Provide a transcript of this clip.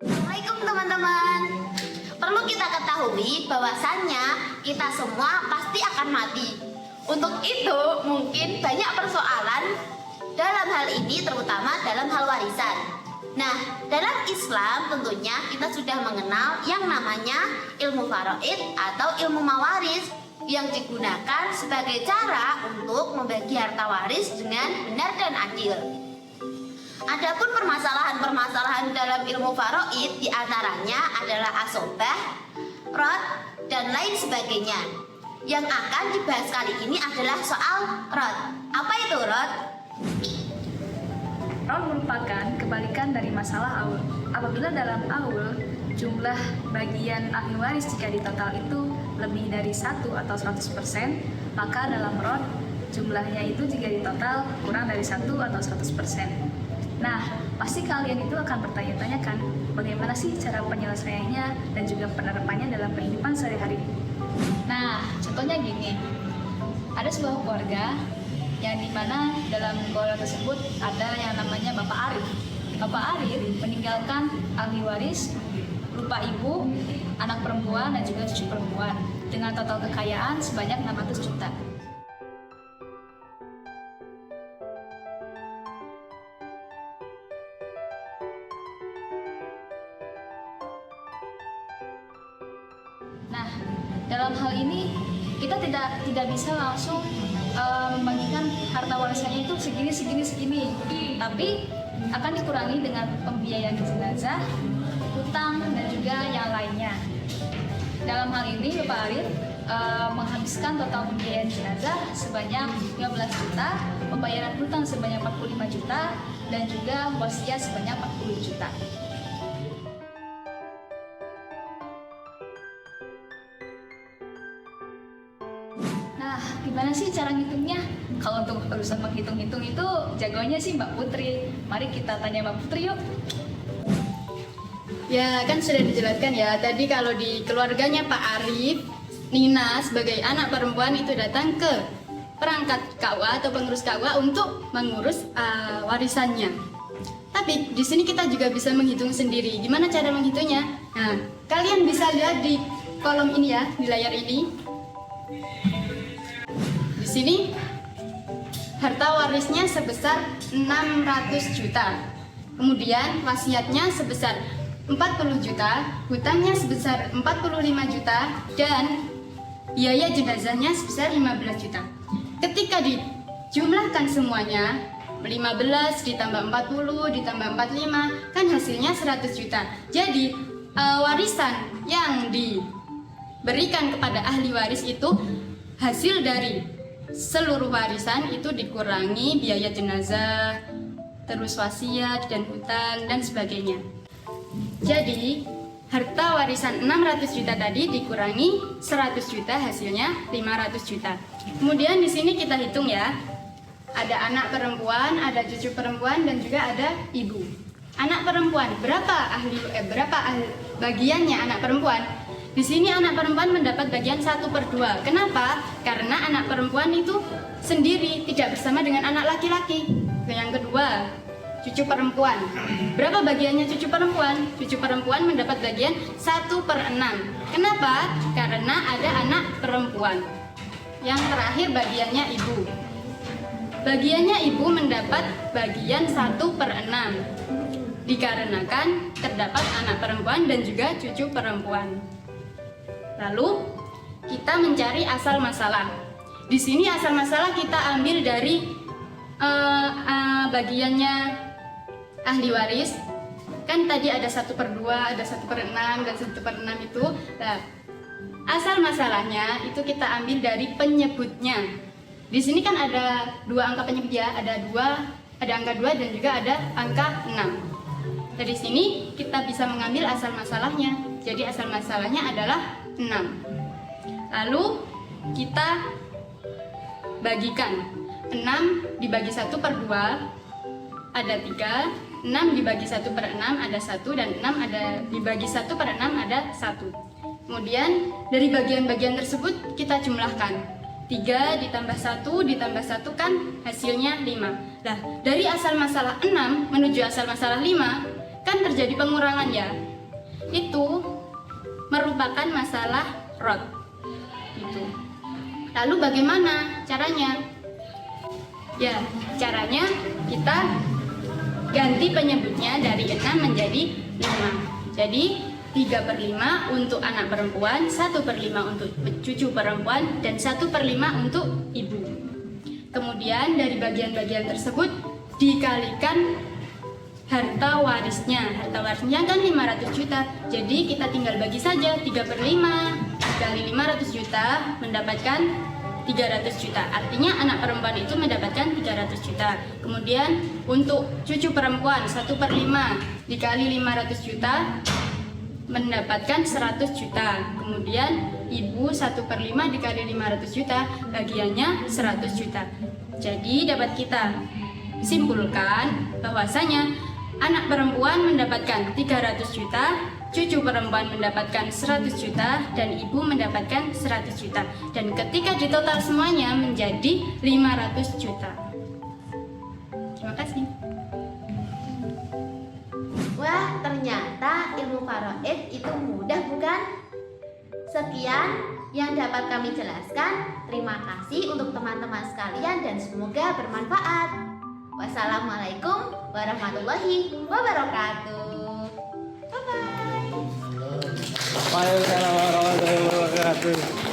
Assalamualaikum teman-teman. Perlu kita ketahui bahwasannya kita semua pasti akan mati. Untuk itu mungkin banyak persoalan dalam hal ini, terutama dalam hal warisan. Nah, dalam Islam tentunya kita sudah mengenal yang namanya ilmu faraid atau ilmu mawaris yang digunakan sebagai cara untuk membagi harta waris dengan benar dan adil. Adapun permasalahan-permasalahan dalam ilmu faraid diantaranya adalah asobah, rod, dan lain sebagainya. Yang akan dibahas kali ini adalah soal rod. Apa itu rod? Rod merupakan kebalikan dari masalah aul. Apabila dalam aul, jumlah bagian ahli waris jika ditotal itu lebih dari 1 atau 100%, maka dalam rod jumlahnya itu jika ditotal kurang dari 1 atau 100%. Nah, pasti kalian itu akan bertanya-tanya kan, bagaimana sih cara penyelesaiannya dan juga penerapannya dalam kehidupan sehari-hari. Nah, contohnya gini, ada sebuah keluarga yang dimana dalam keluarga tersebut ada yang namanya Bapak Arif. Bapak Arif meninggalkan ahli waris berupa ibu, anak perempuan, dan juga cucu perempuan dengan total kekayaan sebanyak 600 juta. Nah, dalam hal ini kita tidak bisa langsung membagikan harta warisannya itu segini, tapi akan dikurangi dengan pembiayaan jenazah, hutang, dan juga yang lainnya. Dalam hal ini Bapak Arif menghabiskan total pembiayaan jenazah sebanyak 15 juta, pembayaran hutang sebanyak 45 juta, dan juga wasiat sebanyak 40 juta. Nah, gimana sih cara ngitungnya? Kalau untuk urusan menghitung-hitung itu jagonya sih Mbak Putri. Mari kita tanya Mbak Putri yuk. Ya, kan sudah dijelaskan ya. Tadi kalau di keluarganya Pak Arif, Nina sebagai anak perempuan itu datang ke perangkat KUA atau pengurus KUA untuk mengurus warisannya. Tapi di sini kita juga bisa menghitung sendiri. Gimana cara menghitungnya? Nah, kalian bisa lihat di kolom ini ya, di layar ini. Di sini harta warisnya sebesar 600 juta. Kemudian wasiatnya sebesar 40 juta, hutangnya sebesar 45 juta, dan biaya jenazahnya sebesar 15 juta. Ketika dijumlahkan semuanya, 15 ditambah 40 ditambah 45, kan hasilnya 100 juta. Jadi warisan yang diberikan kepada ahli waris itu hasil dari seluruh warisan itu dikurangi biaya jenazah, terus wasiat dan hutang dan sebagainya. Jadi harta warisan 600 juta tadi dikurangi 100 juta, hasilnya 500 juta. Kemudian di sini kita hitung ya. Ada anak perempuan, ada cucu perempuan, dan juga ada ibu. Anak perempuan, berapa bagiannya anak perempuan? Di sini anak perempuan mendapat bagian 1/2. Kenapa? Karena anak perempuan itu sendiri, tidak bersama dengan anak laki-laki. Yang kedua, cucu perempuan. Berapa bagiannya cucu perempuan? Cucu perempuan mendapat bagian 1/6. Kenapa? Karena ada anak perempuan. Yang terakhir bagiannya ibu. Bagiannya ibu mendapat bagian 1/6. Dikarenakan terdapat anak perempuan dan juga cucu perempuan. Lalu kita mencari asal masalah. Di sini asal masalah kita ambil dari bagiannya ahli waris. Kan tadi ada 1/2, ada 1/6, dan 1/6 itu. Nah, asal masalahnya itu kita ambil dari penyebutnya. Di sini kan ada 2 angka penyebut ya, ada angka 2 dan juga ada angka 6. Dari sini kita bisa mengambil asal masalahnya. Jadi asal masalahnya adalah 6. Lalu kita bagikan. 6 dibagi 1/2 ada 3, 6 dibagi 1/6 ada 1, dan 6 ada dibagi 1/6 ada 1. Kemudian dari bagian-bagian tersebut kita jumlahkan. 3 ditambah 1 ditambah 1 kan hasilnya 5. Nah, dari asal masalah 6 menuju asal masalah 5 kan terjadi pengurangan ya. Itu merupakan masalah rod. Gitu. Lalu bagaimana caranya? Ya, caranya kita ganti penyebutnya dari 6 menjadi 5. Jadi 3/5 untuk anak perempuan, 1/5 untuk cucu perempuan, dan 1/5 untuk ibu. Kemudian dari bagian-bagian tersebut dikalikan harta warisnya. Harta warisnya kan 500 juta. Jadi kita tinggal bagi saja 3/5 dikali 500 juta mendapatkan 300 juta. Artinya anak perempuan itu mendapatkan 300 juta. Kemudian untuk cucu perempuan 1/5 dikali 500 juta mendapatkan 100 juta. Kemudian ibu 1/5 dikali 500 juta bagiannya 100 juta. Jadi dapat kita simpulkan bahwasanya anak perempuan mendapatkan 300 juta, cucu perempuan mendapatkan 100 juta, dan ibu mendapatkan 100 juta. Dan ketika ditotal semuanya menjadi 500 juta. Terima kasih. Wah, ternyata ilmu faraid itu mudah bukan? Sekian yang dapat kami jelaskan. Terima kasih untuk teman-teman sekalian dan semoga bermanfaat. Wassalamualaikum warahmatullahi wabarakatuh. Bye-bye. Waalaikumsalam warahmatullahi wabarakatuh.